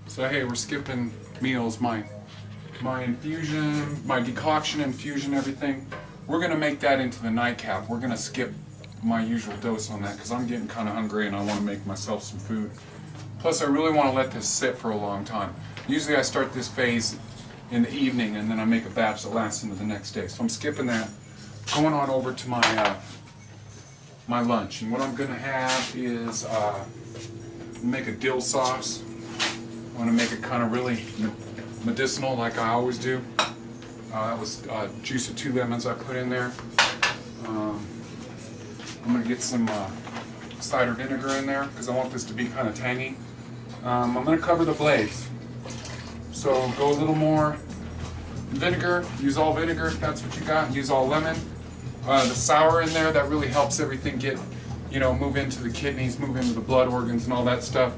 So hey, we're skipping meals. My infusion, my decoction, infusion, everything. We're gonna make that into the nightcap. We're gonna skip my usual dose on that because I'm getting kind of hungry and I want to make myself some food. Plus, I really want to let this sit for a long time. Usually, I start this phase in the evening and then I make a batch that lasts into the next day. So I'm skipping that. Going on over to my my lunch, and what I'm gonna have is make a dill sauce. I want to make it kind of really medicinal, like I always do. That was juice of 2 lemons I put in there. I'm going to get some cider vinegar in there because I want this to be kind of tangy. I'm going to cover the blades. So go a little more vinegar. Use all vinegar if that's what you got. Use all lemon. The sour in there, that really helps everything get, move into the kidneys, move into the blood organs and all that stuff.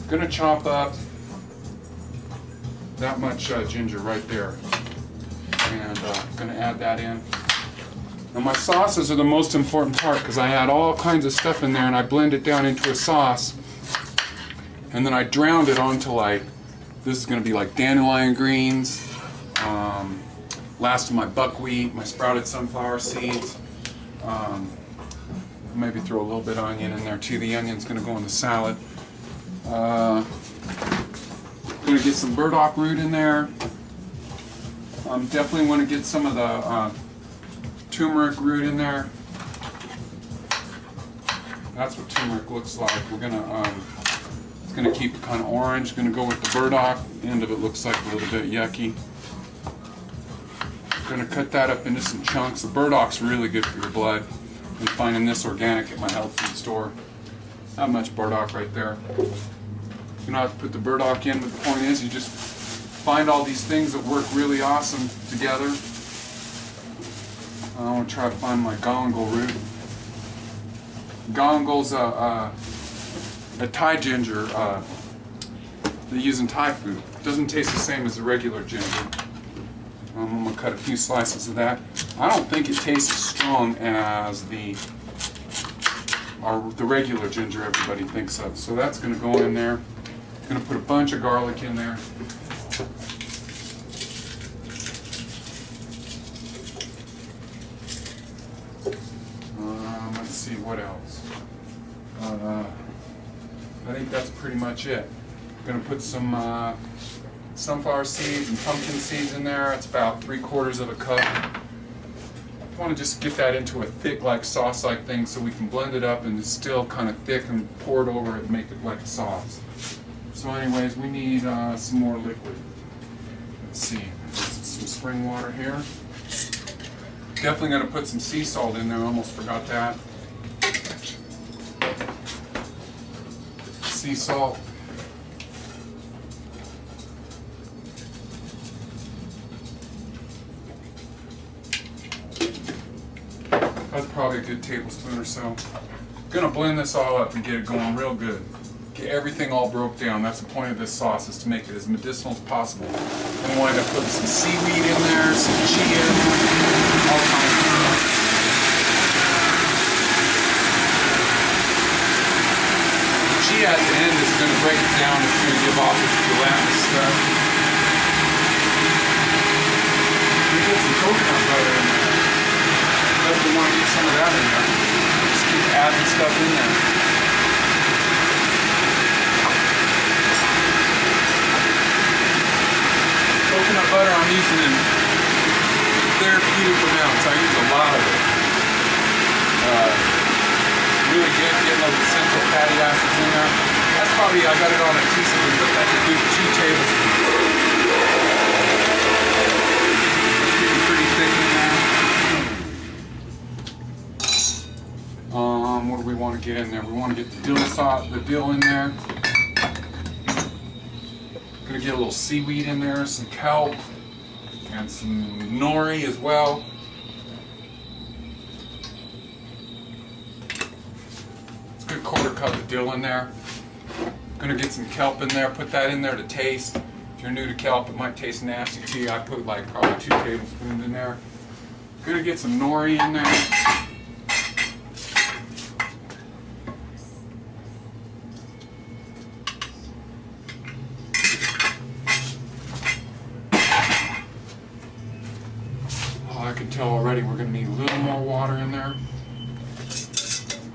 Going to chop up that much ginger right there, and going to add that in. Now my sauces are the most important part because I add all kinds of stuff in there and I blend it down into a sauce, and then I drowned it onto this is going to be like dandelion greens, last of my buckwheat, my sprouted sunflower seeds, maybe throw a little bit of onion in there too. The onion's going to go in the salad. Going to get some burdock root in there. Definitely want to get some of the turmeric root in there. That's what turmeric looks like. We're gonna it's gonna keep it kind of orange. Going to go with the burdock. The end of it looks like a little bit yucky. Going to cut that up into some chunks. The burdock's really good for your blood. I'm finding this organic at my health food store. Not much burdock right there. You don't have to put the burdock in, but the point is you just find all these things that work really awesome together. I want to try to find my galangal root. Galangal's a Thai ginger they use in Thai food. It doesn't taste the same as the regular ginger. I'm going to cut a few slices of that. I don't think it tastes as strong as the regular ginger everybody thinks of. So that's going to go in there. I'm going to put a bunch of garlic in there. Let's see what else. I think that's pretty much it. I'm going to put some sunflower seeds and pumpkin seeds in there. It's about 3/4 of a cup. I want to just get that into a thick, sauce-like thing so we can blend it up and it's still kind of thick and pour it over it and make it like a sauce. So anyways, we need some more liquid. Let's see, some spring water here. Definitely going to put some sea salt in there, almost forgot that. Sea salt. That's probably a good tablespoon or so. Gonna blend this all up and get it going real good. Get everything all broke down. That's the point of this sauce, is to make it as medicinal as possible. And we wind up putting some seaweed in there, some chia, all kinds of stuff. The chia at the end is going to break it down. It's going to give off its gelatinous stuff. We put some coconut butter in there. Definitely want to get some of that in there. Just keep adding stuff in there. Coconut butter I'm using in therapeutic amounts. I use a lot of it. Really good getting those essential fatty acids in there. That's probably, I got it on a teaspoon, but that's a good 2 tablespoons. It's getting pretty thick in there. What do we want to get in there? We want to get the dill in there. Gonna get a little seaweed in there, some kelp, and some nori as well. It's a good 1/4 cup of dill in there. Gonna get some kelp in there, put that in there to taste. If you're new to kelp, it might taste nasty to you. I put probably 2 tablespoons in there. Gonna get some nori in there.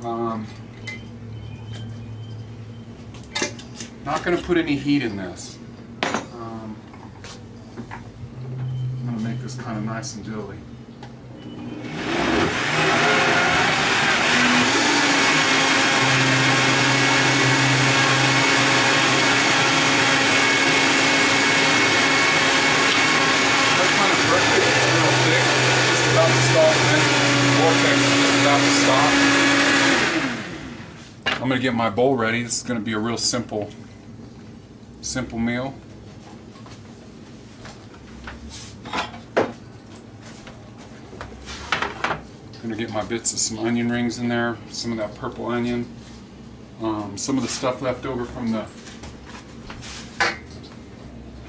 Not going to put any heat in this. I'm going to make this kind of nice and dilly. That's kind of perfect. It's real thick. Just about to stop. And then the vortex is just about to stop. I'm going to get my bowl ready. This is going to be a real simple meal. I'm going to get my bits of some onion rings in there, some of that purple onion, some of the stuff left over from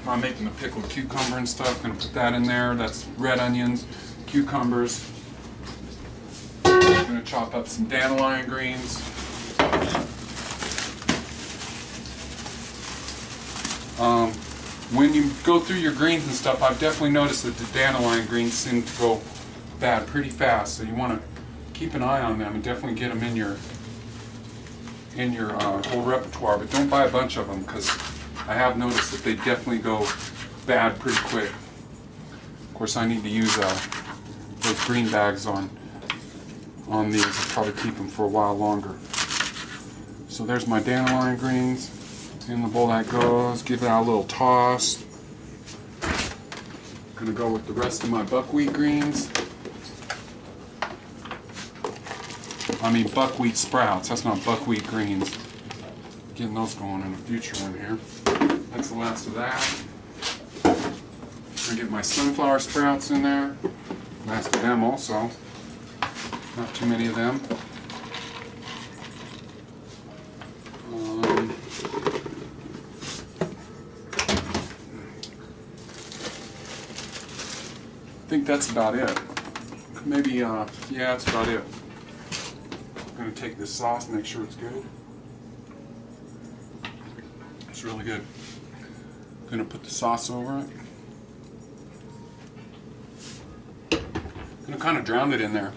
I'm making the pickled cucumber and stuff. Going to put that in there. That's red onions, cucumbers. I'm going to chop up some dandelion greens. When you go through your greens and stuff, I've definitely noticed that the dandelion greens seem to go bad pretty fast, so you want to keep an eye on them and definitely get them in your whole repertoire, but don't buy a bunch of them because I have noticed that they definitely go bad pretty quick. Of course, I need to use those green bags on these. I'll probably keep them for a while longer. So there's my dandelion greens. In the bowl that goes. Give that a little toss. Gonna go with the rest of my buckwheat greens. I mean buckwheat sprouts. That's not buckwheat greens. Getting those going in a future one here. That's the last of that. Gonna get my sunflower sprouts in there. Last of them also. Not too many of them. I think that's about it. Maybe, yeah, that's about it. I'm going to take this sauce and make sure it's good. It's really good. I'm going to put the sauce over it. I'm going to kind of drown it in there.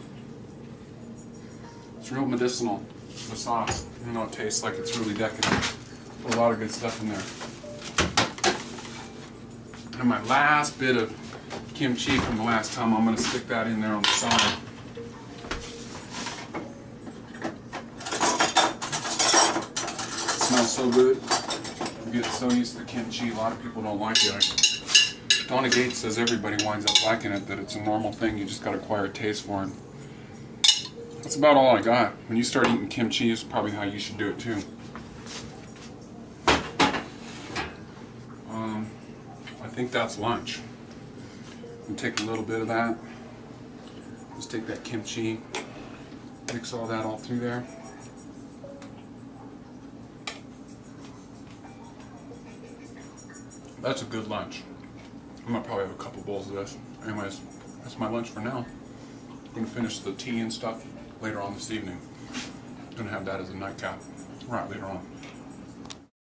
It's real medicinal, the sauce. Even though it tastes like it's really decadent. Put a lot of good stuff in there. And my last bit of kimchi from the last time, I'm going to stick that in there on the side. It smells so good. You get so used to the kimchi, a lot of people don't like it. Donna Gates says everybody winds up liking it, that it's a normal thing, you just got to acquire a taste for it. That's about all I got. When you start eating kimchi, it's probably how you should do it too. I think that's lunch. And take a little bit of that. Just take that kimchi, mix all that all through there. That's a good lunch. I'm gonna probably have a couple bowls of this. Anyways, that's my lunch for now. I'm gonna finish the tea and stuff later on this evening. I'm gonna have that as a nightcap right later on.